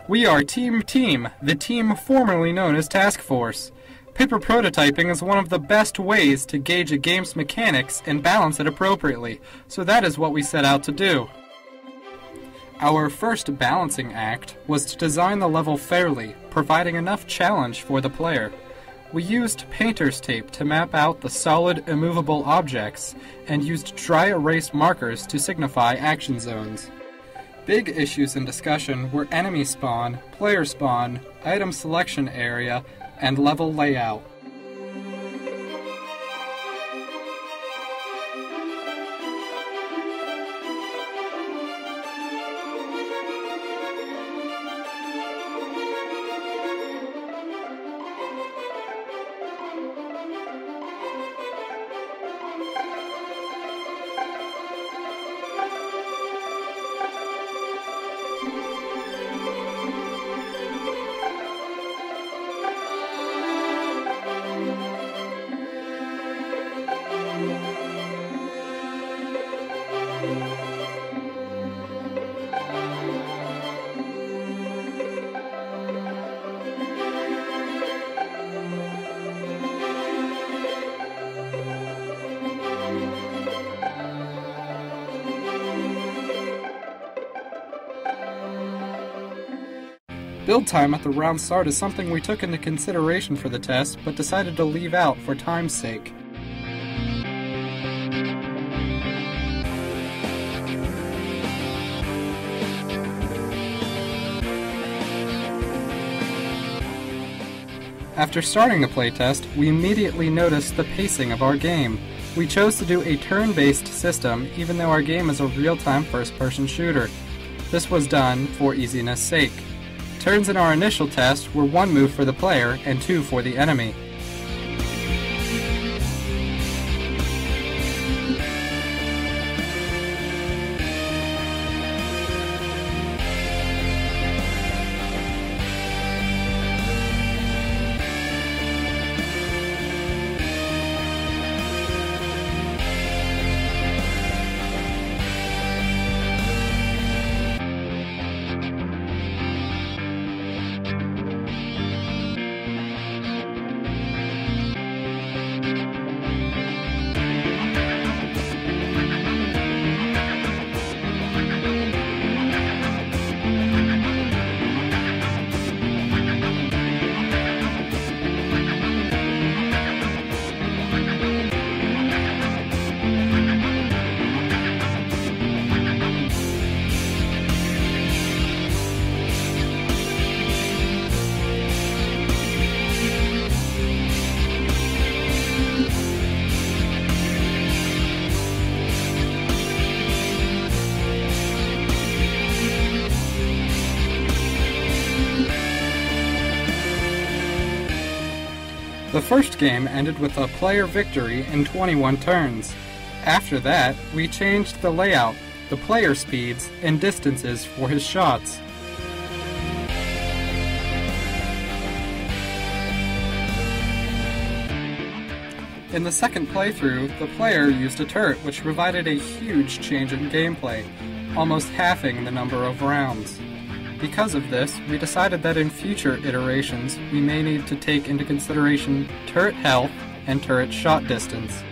We are Team Team, the team formerly known as Task Force. Paper prototyping is one of the best ways to gauge a game's mechanics and balance it appropriately, so that is what we set out to do. Our first balancing act was to design the level fairly, providing enough challenge for the player. We used painter's tape to map out the solid, immovable objects, and used dry erase markers to signify action zones. Big issues in discussion were enemy spawn, player spawn, item selection area, and level layout. Build time at the round start is something we took into consideration for the test, but decided to leave out for time's sake. After starting the playtest, we immediately noticed the pacing of our game. We chose to do a turn-based system, even though our game is a real-time first-person shooter. This was done for easiness' sake. Turns in our initial test were 1 move for the player and 2 for the enemy. The first game ended with a player victory in 21 turns. After that, we changed the layout, the player speeds, and distances for his shots. In the second playthrough, the player used a turret, which provided a huge change in gameplay, almost halving the number of rounds. Because of this, we decided that in future iterations, we may need to take into consideration turret health and turret shot distance.